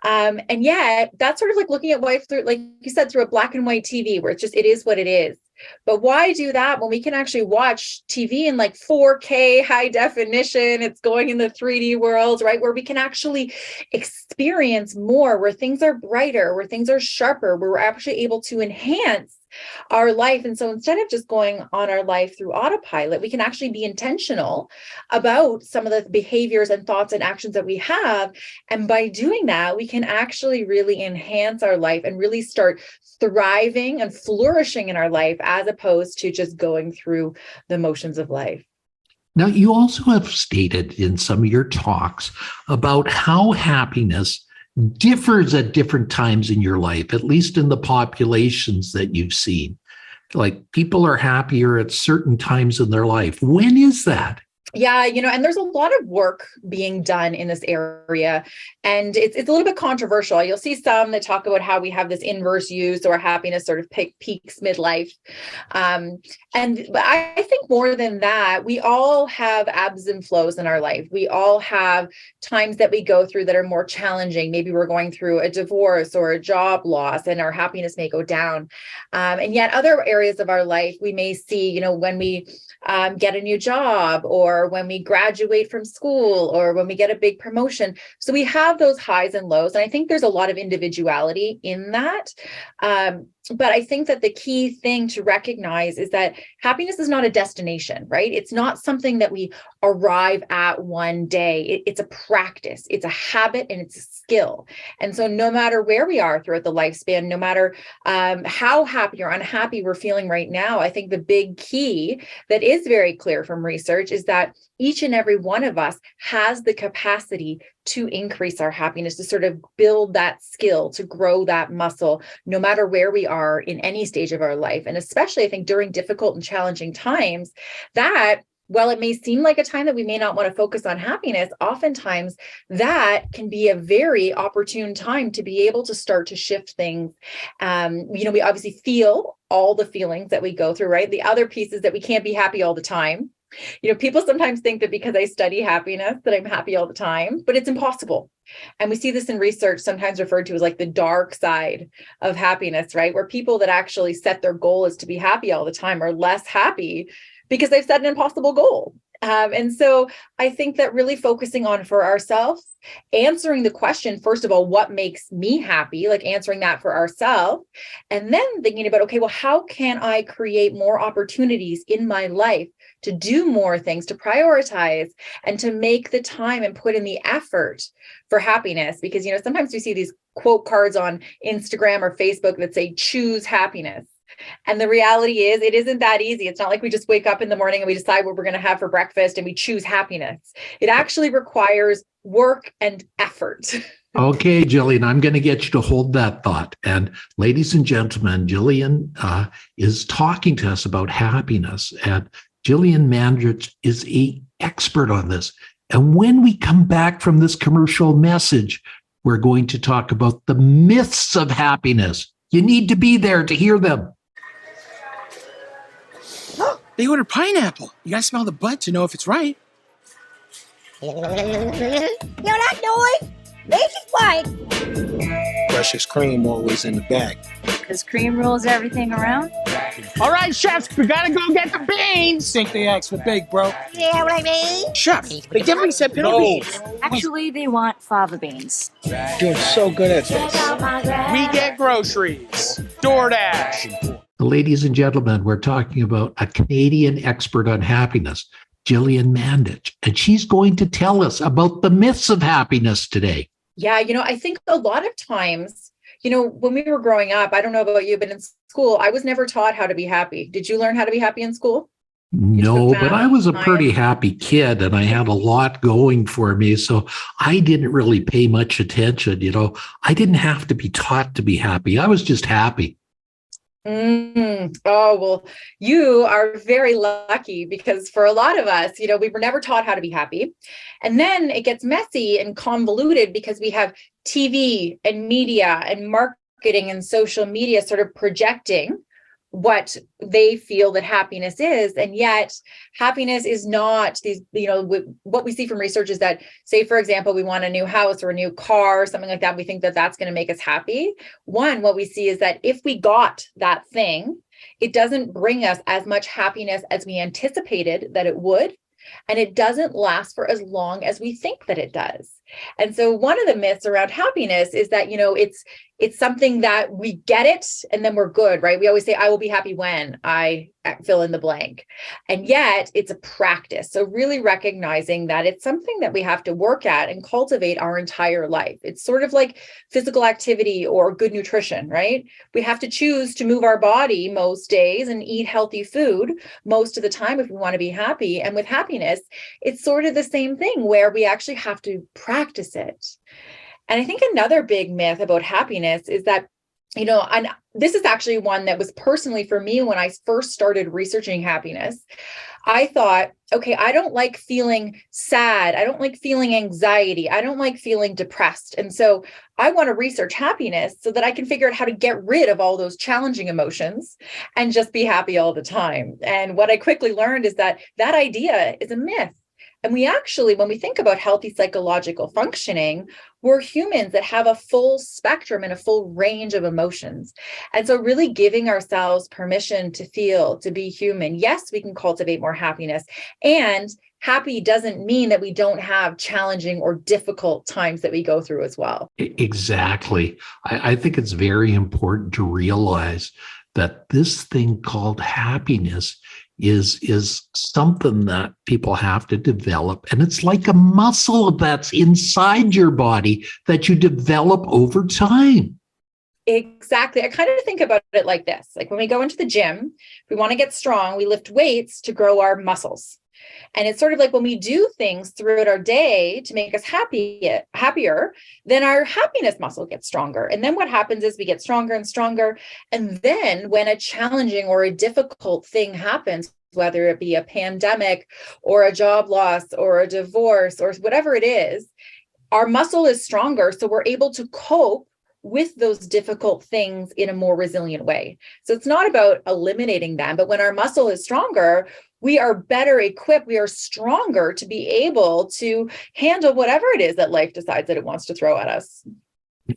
And yet that's sort of like looking at life through, like you said, through a black and white TV where it is what it is. But why do that when we can actually watch TV in like 4K high definition? It's going in the 3D world, right? Where we can actually experience more, where things are brighter, where things are sharper, where we're actually able to enhance our life. And so instead of just going on our life through autopilot, we can actually be intentional about some of the behaviors and thoughts and actions that we have. And by doing that, we can actually really enhance our life and really start thriving and flourishing in our life as opposed to just going through the motions of life. Now, you also have stated in some of your talks about how happiness differs at different times in your life, at least in the populations that you've seen. Like people are happier at certain times in their life. When is that? Yeah, and there's a lot of work being done in this area, and it's a little bit controversial. You'll see some that talk about how we have this inverse use, so our happiness sort of peaks midlife. But I think more than that, we all have ebbs and flows in our life. We all have times that we go through that are more challenging. Maybe we're going through a divorce or a job loss, and our happiness may go down. And yet other areas of our life, we may see, when we get a new job, or when we graduate from school, or when we get a big promotion. So we have those highs and lows. And I think there's a lot of individuality in that. But I think that the key thing to recognize is that happiness is not a destination, right? It's not something that we arrive at one day. It's a practice, it's a habit, and it's a skill. And so no matter where we are throughout the lifespan, no matter how happy or unhappy we're feeling right now, I think the big key that is very clear from research is that each and every one of us has the capacity to increase our happiness, to sort of build that skill, to grow that muscle, no matter where we are in any stage of our life. And especially, I think, during difficult and challenging times, that while it may seem like a time that we may not want to focus on happiness, oftentimes that can be a very opportune time to be able to start to shift things. We obviously feel all the feelings that we go through, right? The other piece is that we can't be happy all the time. People sometimes think that because I study happiness that I'm happy all the time, but it's impossible. And we see this in research, sometimes referred to as like the dark side of happiness, right? Where people that actually set their goal is to be happy all the time are less happy because they've set an impossible goal. And so I think that really focusing on for ourselves, answering the question, first of all, what makes me happy, like answering that for ourselves, and then thinking about, okay, well, how can I create more opportunities in my life to do more things, to prioritize, and to make the time and put in the effort for happiness? Because, sometimes we see these quote cards on Instagram or Facebook that say, choose happiness. And the reality is, it isn't that easy. It's not like we just wake up in the morning and we decide what we're going to have for breakfast and we choose happiness. It actually requires work and effort. Okay, Gillian, I'm going to get you to hold that thought. And ladies and gentlemen, Gillian is talking to us about happiness. And Gillian Mandich is an expert on this. And when we come back from this commercial message, we're going to talk about the myths of happiness. You need to be there to hear them. They ordered pineapple. You got to smell the butt to know if it's right. You know that noise? Make it quiet. Precious cream always in the bag. Because cream rules everything around. All right, chefs, we gotta go get the beans. Think they asked for bake, bro. Yeah, what I mean? Chef, they definitely said pinto beans. Actually, they want fava beans. You're so good at this. We get groceries. DoorDash. Ladies and gentlemen, we're talking about a Canadian expert on happiness, Gillian Mandich, and she's going to tell us about the myths of happiness today. Yeah, I think a lot of times, when we were growing up, I don't know about you, but in school, I was never taught how to be happy. Did you learn how to be happy in school? No, but I was a pretty happy kid and I had a lot going for me. So I didn't really pay much attention. I didn't have to be taught to be happy. I was just happy. Oh, well, you are very lucky because for a lot of us, we were never taught how to be happy. And then it gets messy and convoluted because we have TV and media and marketing and social media sort of projecting what they feel that happiness is. And yet happiness is not these, what we see from research is that, say, for example, we want a new house or a new car, something like that. We think that that's going to make us happy. One, what we see is that if we got that thing, it doesn't bring us as much happiness as we anticipated that it would. And it doesn't last for as long as we think that it does. And so one of the myths around happiness is that, it's something that we get it and then we're good, right? We always say, I will be happy when I fill in the blank. And yet it's a practice. So really recognizing that it's something that we have to work at and cultivate our entire life. It's sort of like physical activity or good nutrition, right? We have to choose to move our body most days and eat healthy food most of the time if we want to be happy. And with happiness, it's sort of the same thing where we actually have to practice it. And I think another big myth about happiness is that, and this is actually one that was personally for me when I first started researching happiness. I thought, okay, I don't like feeling sad. I don't like feeling anxiety. I don't like feeling depressed. And so I want to research happiness so that I can figure out how to get rid of all those challenging emotions and just be happy all the time. And what I quickly learned is that that idea is a myth. And we actually, when we think about healthy psychological functioning, we're humans that have a full spectrum and a full range of emotions. And so really giving ourselves permission to feel, to be human. Yes, we can cultivate more happiness. And happy doesn't mean that we don't have challenging or difficult times that we go through as well. Exactly. I think it's very important to realize that this thing called happiness is something that people have to develop. And it's like a muscle that's inside your body that you develop over time. Exactly. I kind of think about it like this. Like when we go into the gym, we want to get strong, we lift weights to grow our muscles. And it's sort of like when we do things throughout our day to make us happier, then our happiness muscle gets stronger. And then what happens is we get stronger and stronger. And then when a challenging or a difficult thing happens, whether it be a pandemic or a job loss or a divorce or whatever it is, our muscle is stronger. So we're able to cope with those difficult things in a more resilient way. So it's not about eliminating them, but when our muscle is stronger, we are better equipped, we are stronger to be able to handle whatever it is that life decides that it wants to throw at us.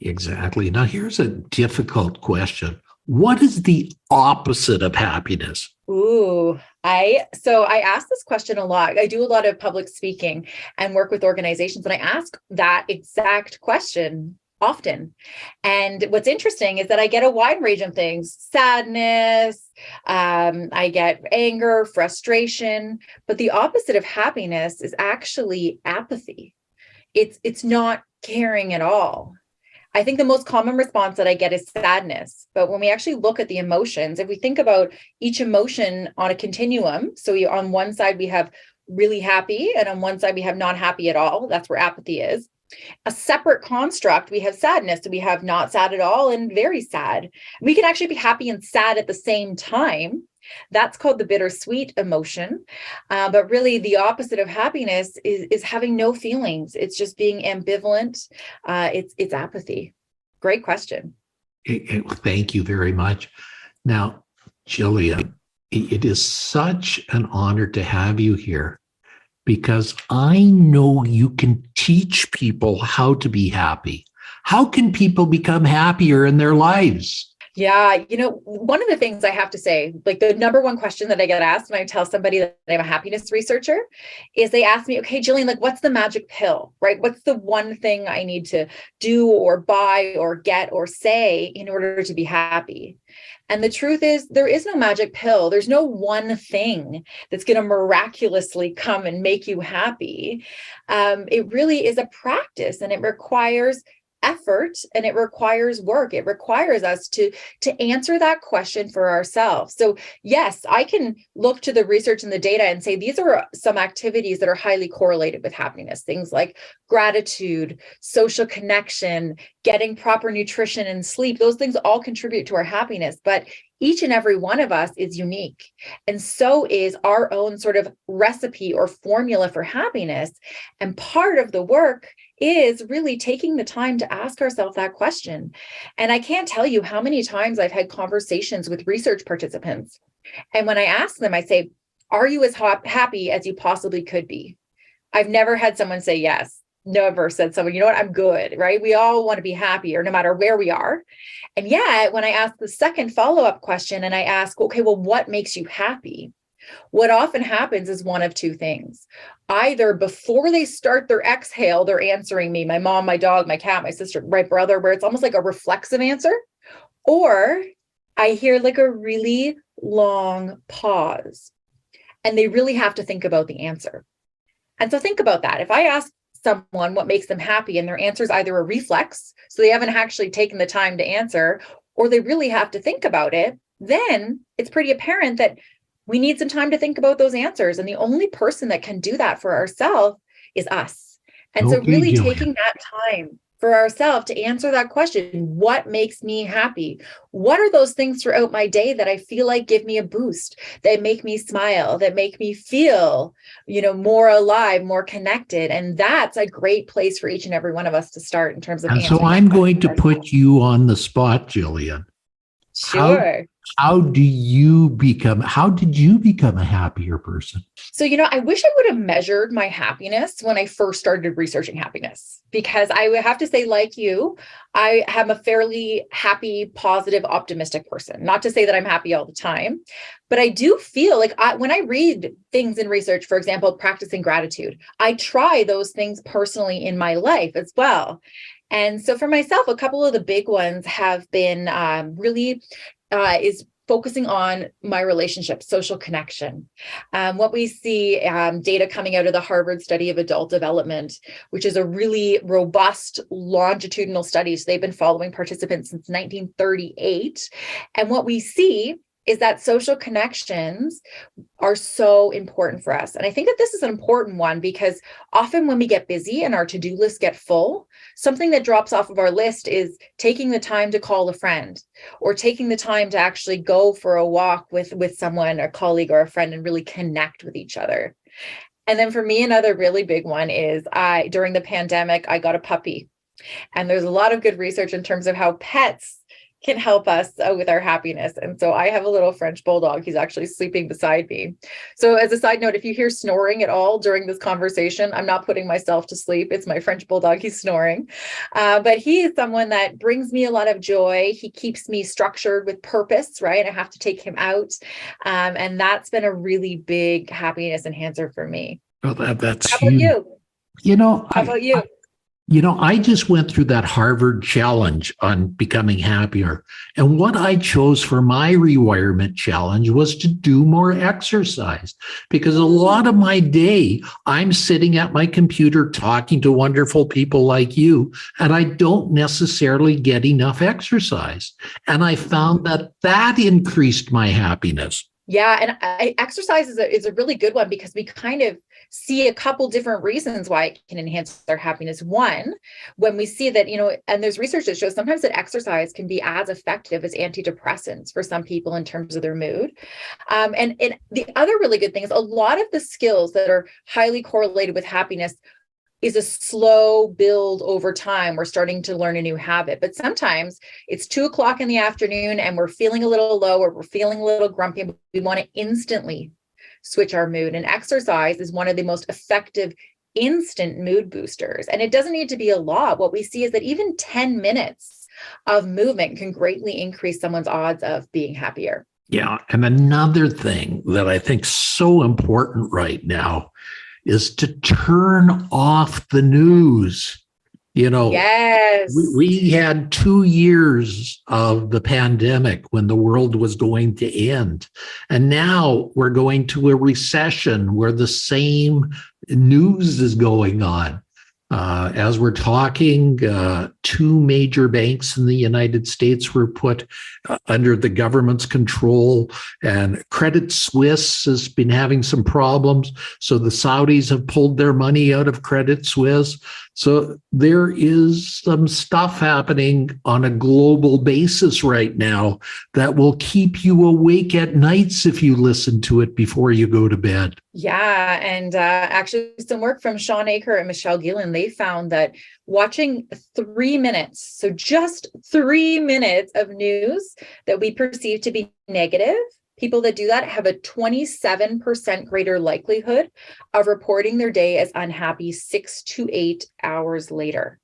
Exactly. Now, here's a difficult question. What is the opposite of happiness? Ooh, I ask this question a lot. I do a lot of public speaking and work with organizations, and I ask that exact question often. And what's interesting is that I get a wide range of things: sadness, I get anger, frustration, but the opposite of happiness is actually apathy. It's not caring at all. I think the most common response that I get is sadness. But when we actually look at the emotions, if we think about each emotion on a continuum, so on one side we have really happy, and on one side we have not happy at all. That's where apathy is. A separate construct, we have sadness. We have not sad at all and very sad. We can actually be happy and sad at the same time. That's called the bittersweet emotion. But really the opposite of happiness is having no feelings. It's just being ambivalent. It's apathy. Great question. Thank you very much. Now, Gillian, it is such an honor to have you here, because I know you can teach people how to be happy. How can people become happier in their lives? Yeah, one of the things I have to say, like the number one question that I get asked when I tell somebody that I'm a happiness researcher is they ask me, okay, Gillian, like what's the magic pill, right? What's the one thing I need to do or buy or get or say in order to be happy? And the truth is, there is no magic pill. There's no one thing that's going to miraculously come and make you happy. It really is a practice, and it requires effort, and it requires work. It requires us to answer that question for ourselves. So yes, I can look to the research and the data and say these are some activities that are highly correlated with happiness. Things like gratitude, social connection, getting proper nutrition and sleep. Those things all contribute to our happiness, but each and every one of us is unique. And so is our own sort of recipe or formula for happiness. And part of the work is really taking the time to ask ourselves that question. And I can't tell you how many times I've had conversations with research participants. And when I ask them, I say, are you as happy as you possibly could be? I've never had someone say yes. Never said someone, you know what, I'm good, right? We all want to be happier no matter where we are. And yet, when I ask the second follow-up question and I ask, okay, well, what makes you happy? What often happens is one of two things. Either before they start their exhale, they're answering me, my mom, my dog, my cat, my sister, my brother, where it's almost like a reflexive answer. Or I hear like a really long pause and they really have to think about the answer. And so think about that. If I ask someone what makes them happy and their answer is either a reflex, so they haven't actually taken the time to answer, or they really have to think about it, then it's pretty apparent that we need some time to think about those answers. And the only person that can do that for ourselves is us. And so really taking that time for ourselves to answer that question, what makes me happy? What are those things throughout my day that I feel like give me a boost, that make me smile, that make me feel, more alive, more connected? And that's a great place for each and every one of us to start in terms of answering. And so I'm going to put you on the spot, Gillian. Sure. How did you become a happier person? So, I wish I would have measured my happiness when I first started researching happiness, because I would have to say, like you, I am a fairly happy, positive, optimistic person. Not to say that I'm happy all the time, but I do feel like when I read things in research, for example, practicing gratitude, I try those things personally in my life as well. And so for myself, a couple of the big ones have been is focusing on my relationship, social connection. What we see, data coming out of the Harvard study of adult development, which is a really robust longitudinal study. So they've been following participants since 1938. And what we see is that social connections are so important for us. And I think that this is an important one because often when we get busy and our to-do lists get full, something that drops off of our list is taking the time to call a friend or taking the time to actually go for a walk with someone, a colleague or a friend, and really connect with each other. And then for me, another really big one is during the pandemic, I got a puppy. And there's a lot of good research in terms of how pets can help us with our happiness. And so I have a little French bulldog. He's actually sleeping beside me. So as a side note, if you hear snoring at all during this conversation, I'm not putting myself to sleep. It's my French bulldog. He's snoring. But he is someone that brings me a lot of joy. He keeps me structured with purpose, right? I have to take him out. And that's been a really big happiness enhancer for me. Well, that's How about huge. you? How about you? I just went through that Harvard challenge on becoming happier. And what I chose for my rewirement challenge was to do more exercise, because a lot of my day, I'm sitting at my computer talking to wonderful people like you, and I don't necessarily get enough exercise. And I found that increased my happiness. Yeah. And exercise is a really good one because we kind of see a couple different reasons why it can enhance our happiness. One, when we see that, and there's research that shows sometimes that exercise can be as effective as antidepressants for some people in terms of their mood. And the other really good thing is a lot of the skills that are highly correlated with happiness is a slow build over time. We're starting to learn a new habit, but sometimes it's 2:00 in the afternoon and we're feeling a little low or we're feeling a little grumpy. And we want to instantly switch our mood. And exercise is one of the most effective instant mood boosters. And it doesn't need to be a lot. What we see is that even 10 minutes of movement can greatly increase someone's odds of being happier. Yeah. And another thing that I think is so important right now is to turn off the news. Yes. We had 2 years of the pandemic when the world was going to end. And now we're going to a recession where the same news is going on. As we're talking, 2 major banks in the United States were put under the government's control, and Credit Suisse has been having some problems. So the Saudis have pulled their money out of Credit Suisse. So there is some stuff happening on a global basis right now that will keep you awake at nights if you listen to it before you go to bed. Yeah. And actually some work from Sean Aker and Michelle Gillian, they found that watching 3 minutes, so just 3 minutes of news that we perceive to be negative, people that do that have a 27% greater likelihood of reporting their day as unhappy 6 to 8 hours later.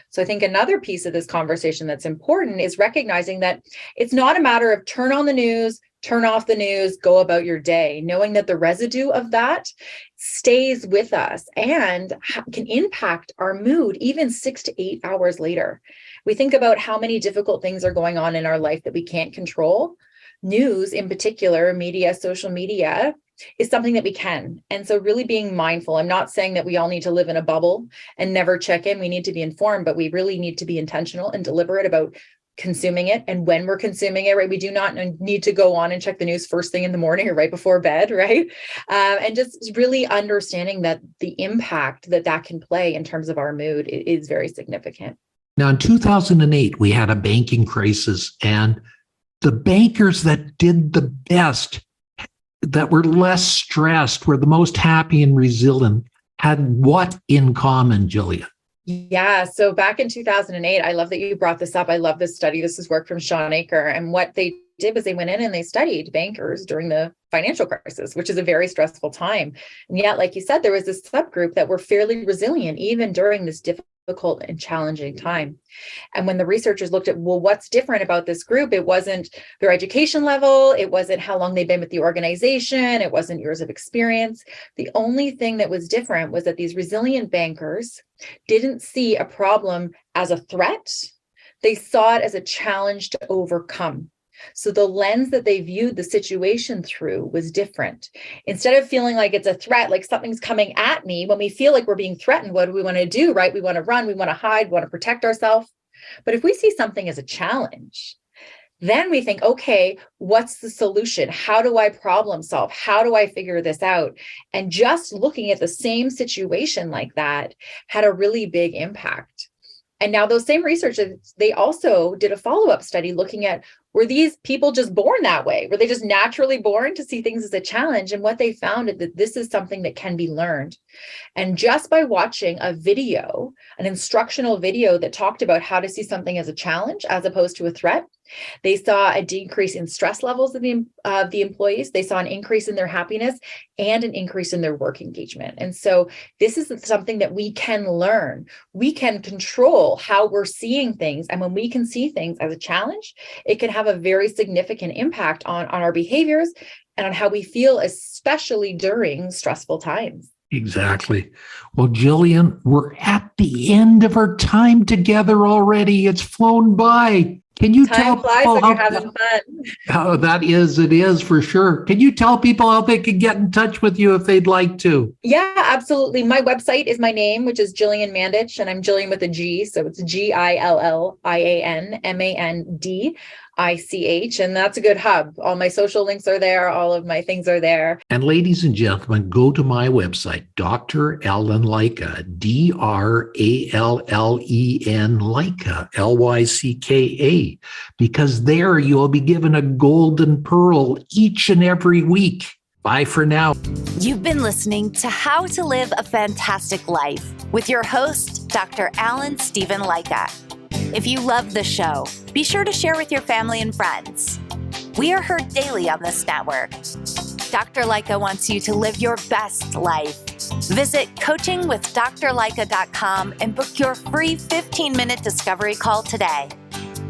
So I think another piece of this conversation that's important is recognizing that it's not a matter of turn on the news, turn off the news, go about your day, knowing that the residue of that stays with us and can impact our mood even 6 to 8 hours later. We think about how many difficult things are going on in our life that we can't control. News in particular, media, social media, is something that we can. And so really being mindful. I'm not saying that we all need to live in a bubble and never check in. We need to be informed, but we really need to be intentional and deliberate about consuming it and when we're consuming it, right? We do not need to go on and check the news first thing in the morning or right before bed, right? And just really understanding that the impact that can play in terms of our mood is very significant. Now, in 2008, we had a banking crisis, and the bankers that did the best, that were less stressed, were the most happy and resilient, had what in common, Gillian? Yeah. So back in 2008, I love that you brought this up. I love this study. This is work from Sean Aker. And what they did was they went in and they studied bankers during the financial crisis, which is a very stressful time. And yet, like you said, there was this subgroup that were fairly resilient, even during this difficult and challenging time. And when the researchers looked at, well, what's different about this group? It wasn't their education level. It wasn't how long they've been with the organization. It wasn't years of experience. The only thing that was different was that these resilient bankers didn't see a problem as a threat. They saw it as a challenge to overcome. So the lens that they viewed the situation through was different. Instead of feeling like it's a threat, like something's coming at me, when we feel like we're being threatened, what do we want to do, right? We want to run, we want to hide, we want to protect ourselves. But if we see something as a challenge, then we think, okay, what's the solution? How do I problem solve? How do I figure this out? And just looking at the same situation like that had a really big impact. And now those same researchers, they also did a follow-up study looking at, were these people just born that way? Were they just naturally born to see things as a challenge? And what they found is that this is something that can be learned. And just by watching a video, an instructional video that talked about how to see something as a challenge as opposed to a threat, they saw a decrease in stress levels of the employees. They saw an increase in their happiness and an increase in their work engagement. And so this is something that we can learn. We can control how we're seeing things. And when we can see things as a challenge, it can have a very significant impact on our behaviors and on how we feel, especially during stressful times. Exactly. Well, Gillian, we're at the end of our time together already. It's flown by. Can you tell people when you're having fun? Oh, it is for sure. Can you tell people how they can get in touch with you if they'd like to? Yeah, absolutely. My website is my name, which is Gillian Mandich, and I'm Gillian with a G. So it's GILLIAN MAND. and that's a good hub. All my social links are there. All of my things are there. And ladies and gentlemen, go to my website, Dr. Allen Lycka, DRALLEN Lycka, LYCKA, because there you'll be given a golden pearl each and every week. Bye for now. You've been listening to How to Live a Fantastic Life with your host, Dr. Allen Stephen Lycka. If you love the show, be sure to share with your family and friends. We are heard daily on this network. Dr. Lycka wants you to live your best life. Visit coachingwithdrlycka.com and book your free 15-minute discovery call today.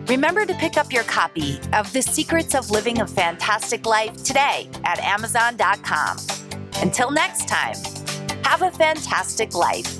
Remember to pick up your copy of The Secrets of Living a Fantastic Life today at Amazon.com. Until next time, have a fantastic life.